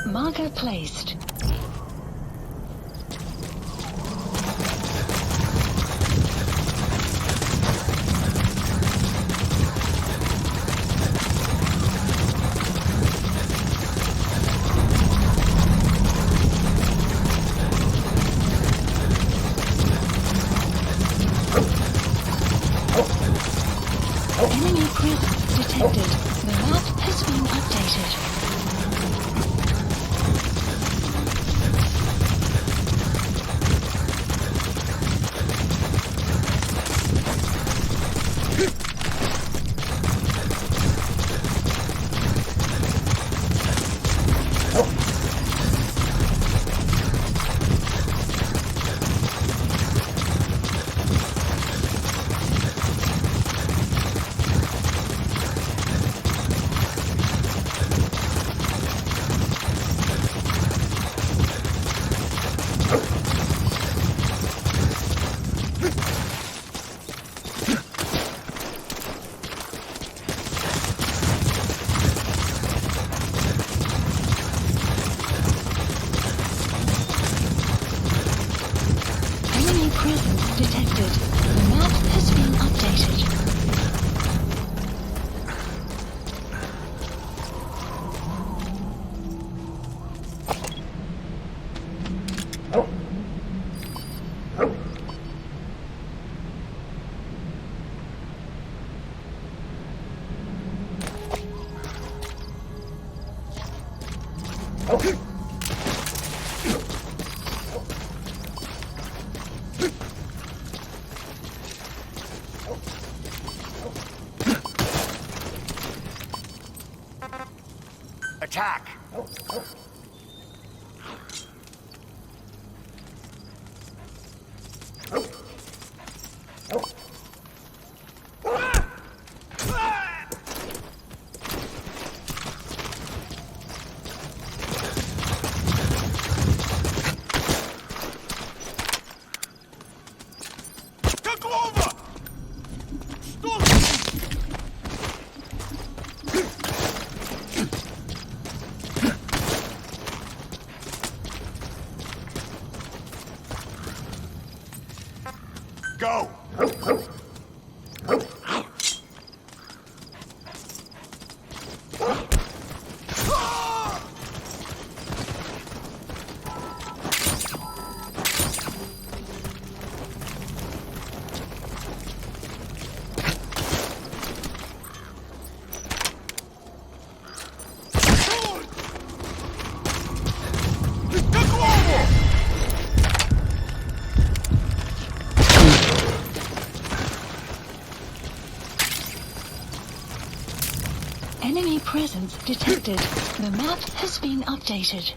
Marker placed. Enemy presence detected. The map has been updated. Detected. The map has been updated. Attack! Go! Enemy presence detected. The map has been updated.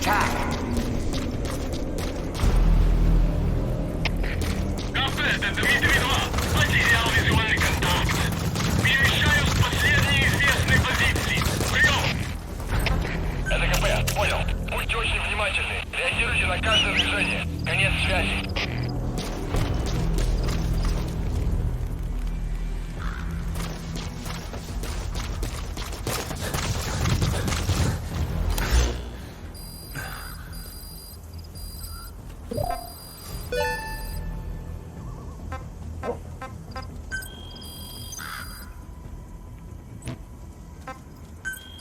Attack! Кафе, это Дмитрий-2. Потерял визуальный контакт. Перемещаю с последней известной позиции. Прием! Это КП, понял. Будьте очень внимательны. Реагируйте на каждое движение. Конец связи.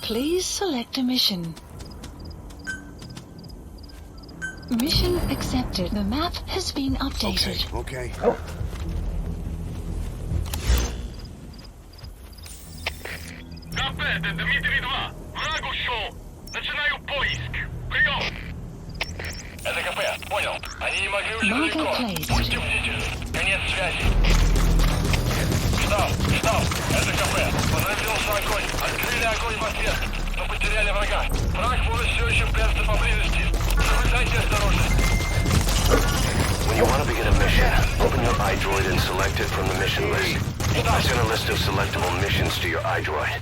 Please select a mission. Mission accepted. The map has been updated. Okay. Кафе, это Дмитрий-2. Враг ушел. Начинаю поиск. Прием! Это КП, понял. Они не могли уйти Marker далеко. placed. Будьте бдительны. Конец связи. Ждал. Это КП. Возразился огонь. Открыли огонь в ответ, но потеряли врага. Враг может все еще прятаться поблизости. Соблюдайте осторожность. When you want to begin a mission, open your iDroid and select it from the mission list. I sent a list of selectable missions to your iDroid.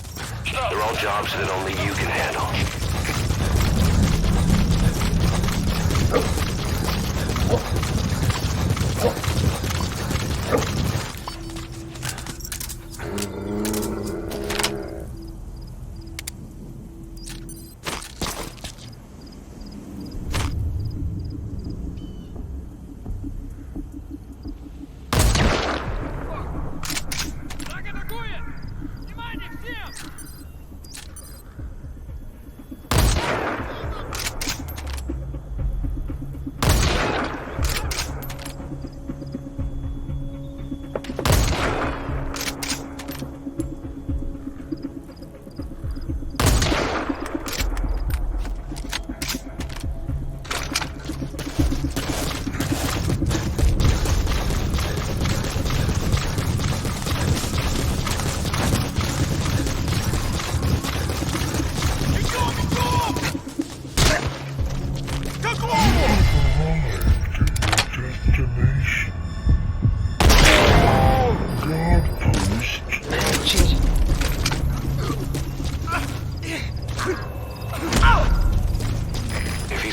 They're all jobs that only you can handle.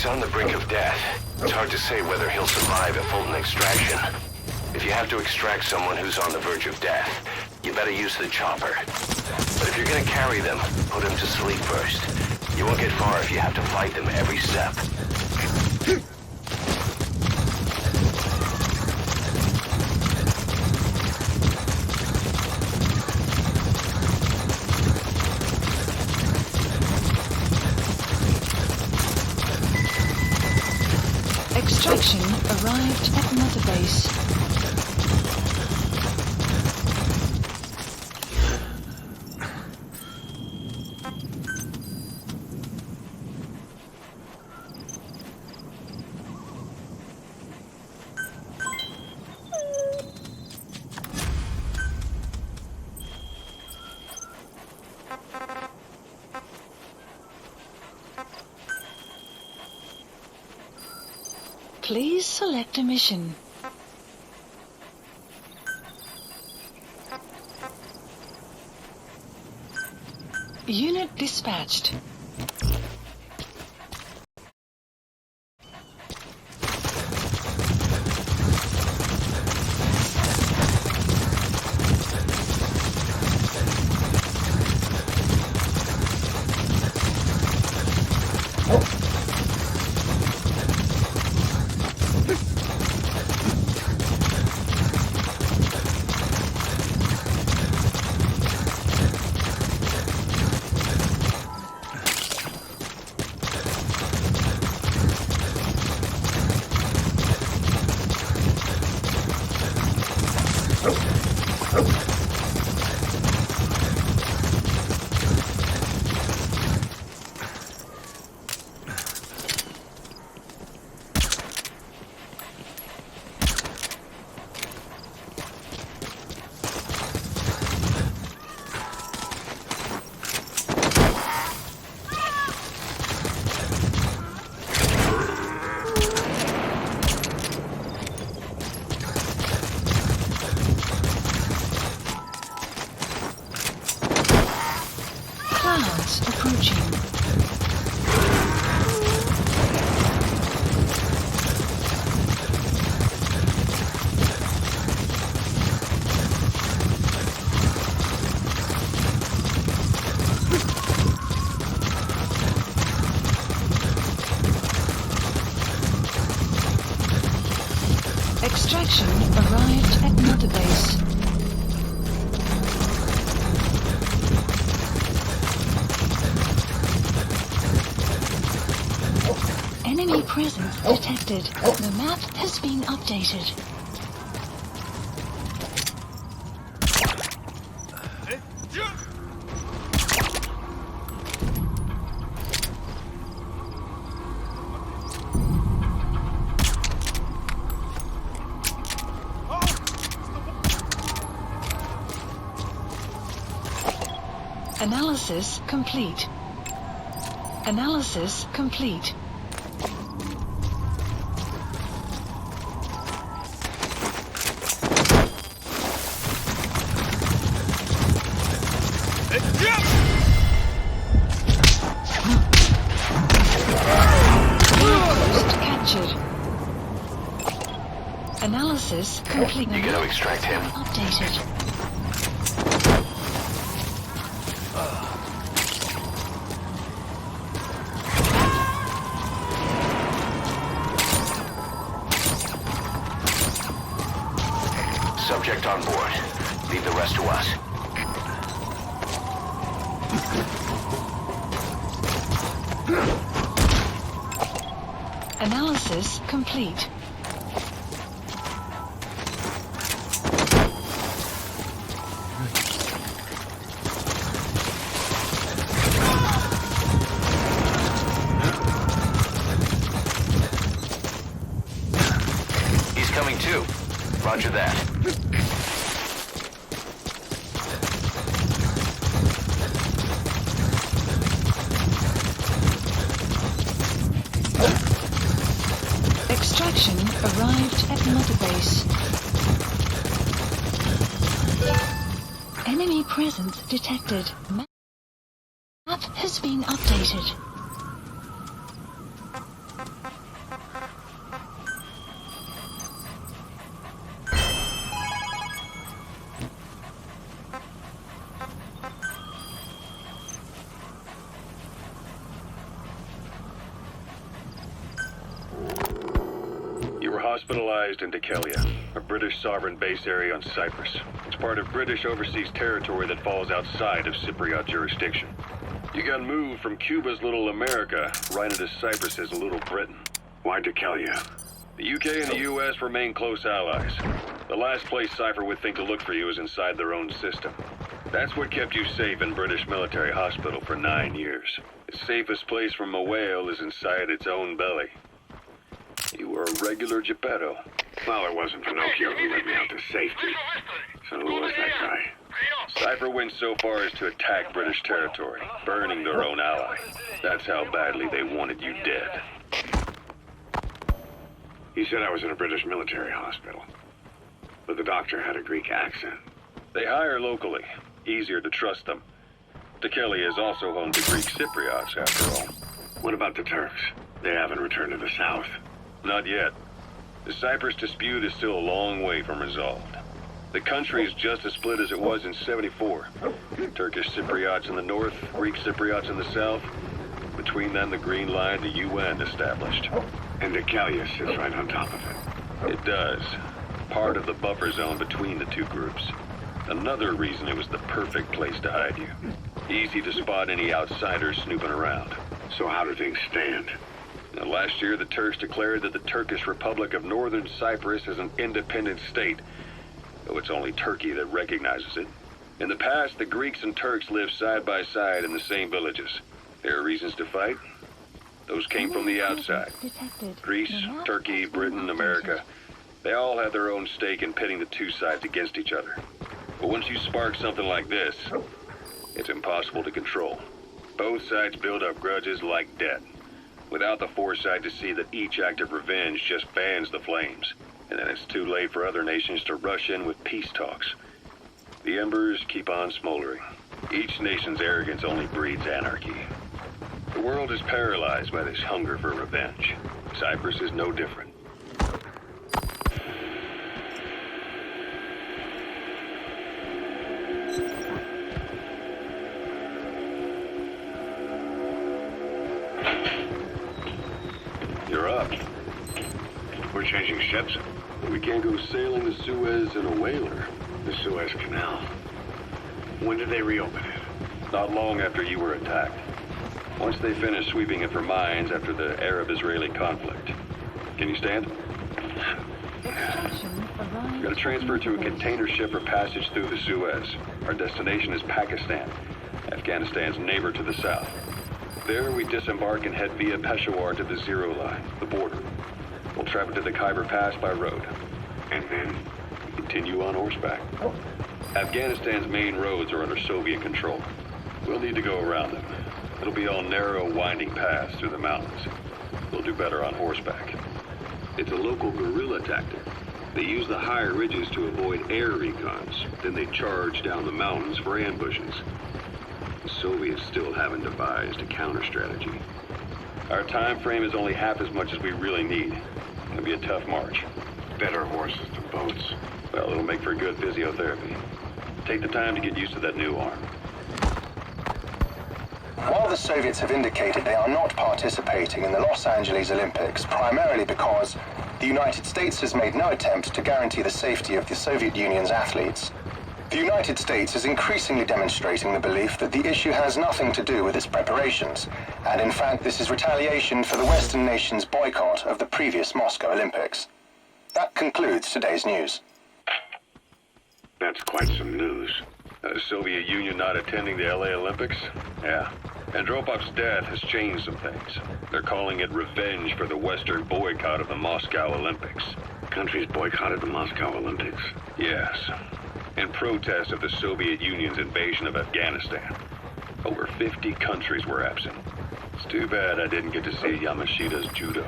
On the brink of death, it's hard to say whether he'll survive a Fulton extraction. If you have to extract someone who's on the verge of death, you better use the chopper. But if you're gonna carry them, put them to sleep first. You won't get far if you have to fight them every step. Extraction arrived at Mother Base. Please select a mission. Unit dispatched. Extraction arrived at Mother Base. Enemy presence detected. The map has been updated. Analysis complete. Analysis complete. Captured. Analysis complete. You gotta extract him. Updated. Subject on board. Leave the rest to us. Analysis complete. He's coming too. Roger that. Extraction arrived at Mother Base. Enemy presence detected. Map has been updated. Hospitalized in Dekelia, a British sovereign base area on Cyprus. It's part of British overseas territory that falls outside of Cypriot jurisdiction. You got moved from Cuba's Little America right into Cyprus's Little Britain. Why Dekelia? The UK and the US remain close allies. The last place Cypher would think to look for you is inside their own system. That's what kept you safe in British military hospital for 9 years. The safest place from a whale is inside its own belly. You were a regular Geppetto. Well, it wasn't Pinocchio who led me out to safety. So who was that guy? Cypher went so far as to attack British territory, burning their own ally. That's how badly they wanted you dead. He said I was in a British military hospital. But the doctor had a Greek accent. They hire locally. Easier to trust them. Dekelia is also home to Greek Cypriots, after all. What about the Turks? They haven't returned to the south. Not yet. The Cyprus dispute is still a long way from resolved. The country is just as split as it was in '74. Turkish Cypriots in the north, Greek Cypriots in the south. Between them, the Green Line, the UN established. And Dekelia sits right on top of it. It does. Part of the buffer zone between the two groups. Another reason it was the perfect place to hide you. Easy to spot any outsiders snooping around. So how do things stand? Now, last year, the Turks declared that the Turkish Republic of Northern Cyprus is an independent state, though it's only Turkey that recognizes it. In the past, the Greeks and Turks lived side by side in the same villages. There are reasons to fight. Those came from the outside. Greece, Turkey, Britain, America. They all had their own stake in pitting the two sides against each other. But once you spark something like this, it's impossible to control. Both sides build up grudges like debt, without the foresight to see that each act of revenge just fans the flames. And then it's too late for other nations to rush in with peace talks. The embers keep on smoldering. Each nation's arrogance only breeds anarchy. The world is paralyzed by this hunger for revenge. Cyprus is no different. You're up. We're changing ships. We can't go sailing the Suez in a whaler. The Suez Canal. When did they reopen it? Not long after you were attacked. Once they finished sweeping it for mines after the Arab-Israeli conflict. Can you stand? We're going to transfer to a container ship for passage through the Suez. Our destination is Pakistan, Afghanistan's neighbor to the south. There, we disembark and head via Peshawar to the Zero Line, the border. We'll travel to the Khyber Pass by road. And then? Continue on horseback. Afghanistan's main roads are under Soviet control. We'll need to go around them. It'll be all narrow, winding paths through the mountains. We'll do better on horseback. It's a local guerrilla tactic. They use the higher ridges to avoid air recons. Then they charge down the mountains for ambushes. The Soviets still haven't devised a counter-strategy. Our time frame is only half as much as we really need. It'll be a tough march. Better horses than boats. Well, it'll make for good physiotherapy. Take the time to get used to that new arm. While the Soviets have indicated they are not participating in the Los Angeles Olympics, primarily because the United States has made no attempt to guarantee the safety of the Soviet Union's athletes, the United States is increasingly demonstrating the belief that the issue has nothing to do with its preparations, and in fact this is retaliation for the Western nations' boycott of the previous Moscow Olympics. That concludes today's news. That's quite some news. The Soviet Union not attending the LA Olympics? Yeah. Andropov's death has changed some things. They're calling it revenge for the Western boycott of the Moscow Olympics. Countries boycotted the Moscow Olympics. Yes. In protest of the Soviet Union's invasion of Afghanistan. Over 50 countries were absent. It's too bad I didn't get to see Yamashita's judo.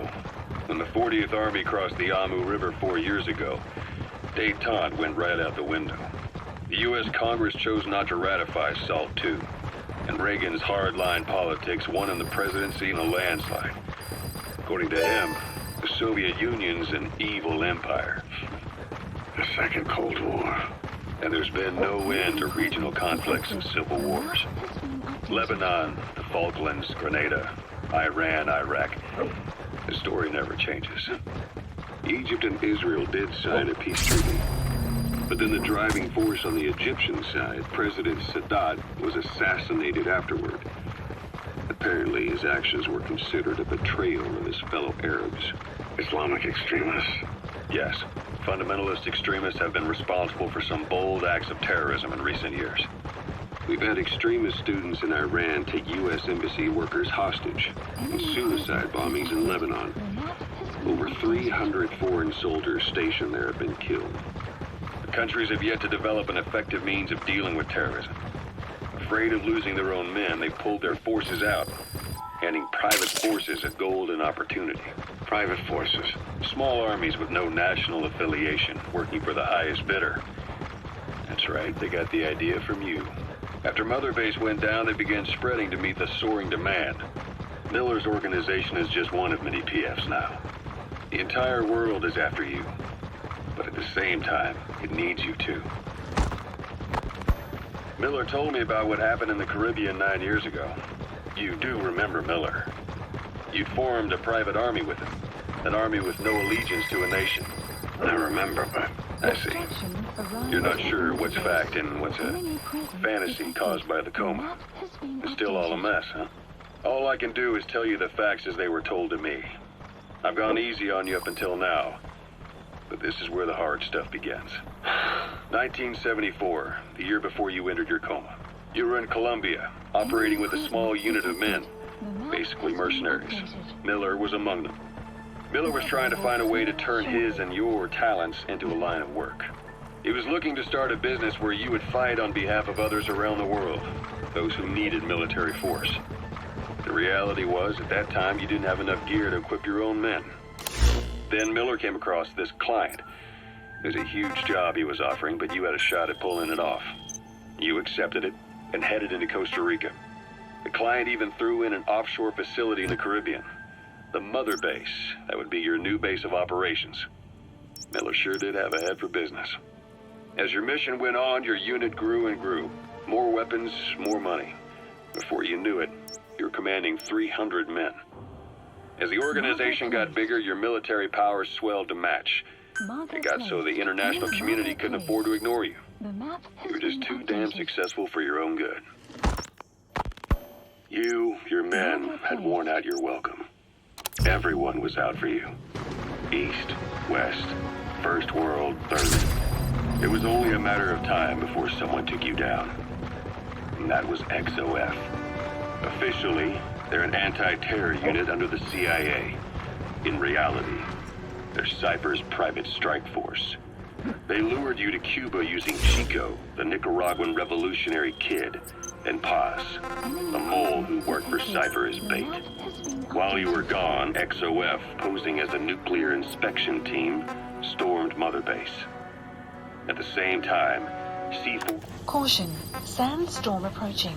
When the 40th Army crossed the Amu River 4 years ago, détente went right out the window. The U.S. Congress chose not to ratify SALT II, and Reagan's hardline politics won him the presidency in a landslide. According to him, the Soviet Union's an evil empire. The Second Cold War. And there's been no end to regional conflicts and civil wars. Lebanon, the Falklands, Grenada, Iran, Iraq. The story never changes. Egypt and Israel did sign a peace treaty. But then the driving force on the Egyptian side, President Sadat, was assassinated afterward. Apparently, his actions were considered a betrayal of his fellow Arabs. Islamic extremists? Yes. Fundamentalist extremists have been responsible for some bold acts of terrorism in recent years. We've had extremist students in Iran take U.S. embassy workers hostage, and suicide bombings in Lebanon. Over 300 foreign soldiers stationed there have been killed. The countries have yet to develop an effective means of dealing with terrorism. Afraid of losing their own men, they pulled their forces out, handing private forces a golden opportunity. Private forces? Small armies with no national affiliation, working for the highest bidder. That's right, they got the idea from you. After Mother Base went down, they began spreading to meet the soaring demand. Miller's organization is just one of many PFs now. The entire world is after you. But at the same time, it needs you too. Miller told me about what happened in the Caribbean 9 years ago. You do remember Miller. You'd formed a private army with him. An army with no allegiance to a nation. I remember, but I see. You're not sure what's fact and what's a fantasy caused by the coma. It's still all a mess, huh? All I can do is tell you the facts as they were told to me. I've gone easy on you up until now. But this is where the hard stuff begins. 1974, the year before you entered your coma. You were in Colombia, operating with a small unit of men, basically mercenaries. Miller was among them. Miller was trying to find a way to turn his and your talents into a line of work. He was looking to start a business where you would fight on behalf of others around the world, those who needed military force. The reality was, at that time, you didn't have enough gear to equip your own men. Then Miller came across this client. It was a huge job he was offering, but you had a shot at pulling it off. You accepted it and headed into Costa Rica. The client even threw in an offshore facility in the Caribbean. The Mother Base, that would be your new base of operations. Miller sure did have a head for business. As your mission went on, your unit grew and grew. More weapons, more money. Before you knew it, you were commanding 300 men. As the organization got bigger, your military powers swelled to match. It got so the international community couldn't afford to ignore you. The map has You were just been too damn updated. successful for your own good. You, your men, had worn out your welcome. Everyone was out for you. East, West, First World, Third. It was only a matter of time before someone took you down. And that was XOF. Officially, they're an anti-terror unit under the CIA. In reality, they're Cypher's private strike force. They lured you to Cuba using Chico, the Nicaraguan revolutionary kid, and Paz, a mole who worked for Cypher as bait. While you were gone, XOF, posing as a nuclear inspection team, stormed Mother Base. At the same time, C4... Caution. Sandstorm approaching.